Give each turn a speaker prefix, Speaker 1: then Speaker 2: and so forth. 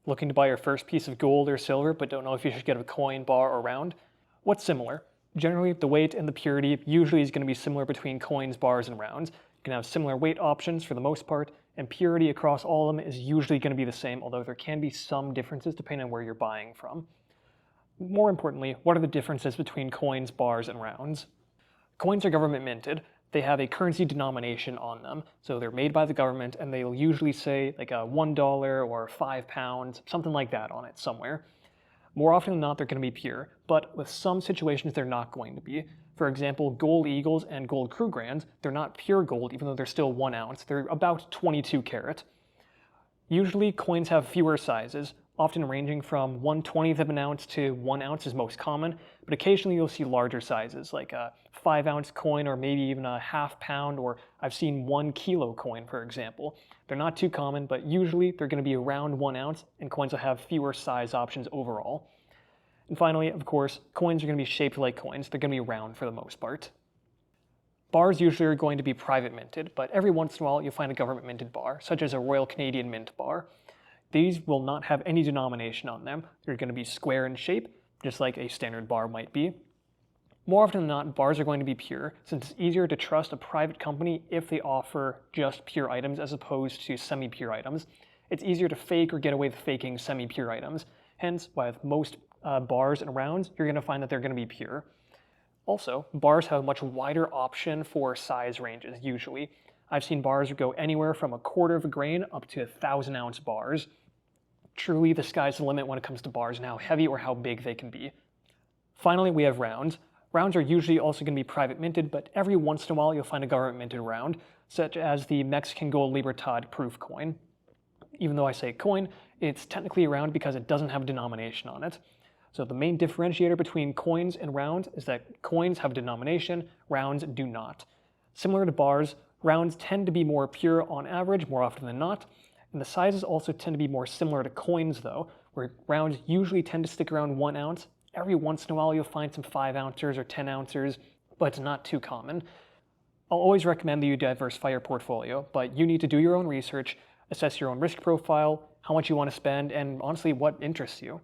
Speaker 1: Looking to buy your first piece of gold or silver but don't know if you should get a coin, bar, or round? What's similar? Generally, the weight and the purity usually is going to be similar between coins, bars, and rounds. You can have similar weight options for the most part, and purity across all of them is usually going to be the same, although there can be some differences depending on where you're buying from. More importantly, what are the differences between coins, bars, and rounds? Coins are government minted. They have a currency denomination on them, so they're made by the government, and they'll usually say like a $1 or £5, something like that on it somewhere. More often than not, they're going to be pure, but with some situations they're not going to be. For example, gold eagles and gold Krugerrands, they're not pure gold even though they're still 1 ounce, they're about 22 karat. Usually coins have fewer sizes, often ranging from 1/20th of an ounce to 1 ounce is most common, but occasionally you'll see larger sizes like a 5-ounce coin or maybe even a ½ pound, or I've seen 1 kilo coin, for example. They're not too common, but usually they're going to be around 1 ounce, and coins will have fewer size options overall. And finally, of course, coins are going to be shaped like coins. They're going to be round for the most part. Bars usually are going to be private minted, but every once in a while you'll find a government minted bar, such as a Royal Canadian Mint bar. These will not have any denomination on them. They're going to be square in shape, just like a standard bar might be. More often than not, bars are going to be pure, since it's easier to trust a private company if they offer just pure items as opposed to semi-pure items. It's easier to fake or get away with faking semi-pure items. Hence, with most bars and rounds, you're going to find that they're going to be pure. Also, bars have a much wider option for size ranges, usually. I've seen bars go anywhere from 1/4 of a grain up to 1,000-ounce bars. Truly, the sky's the limit when it comes to bars and how heavy or how big they can be. Finally, we have rounds. Rounds are usually also going to be private minted, but every once in a while you'll find a government minted round, such as the Mexican Gold Libertad proof coin. Even though I say coin, it's technically a round because it doesn't have a denomination on it. So the main differentiator between coins and rounds is that coins have a denomination, rounds do not. Similar to bars, rounds tend to be more pure on average, more often than not, and the sizes also tend to be more similar to coins though, where rounds usually tend to stick around 1 ounce. Every once in a while you'll find some 5 ounces or 10 ounces, but it's not too common. I'll always recommend that you diversify your portfolio, but you need to do your own research, assess your own risk profile, how much you want to spend, and honestly what interests you.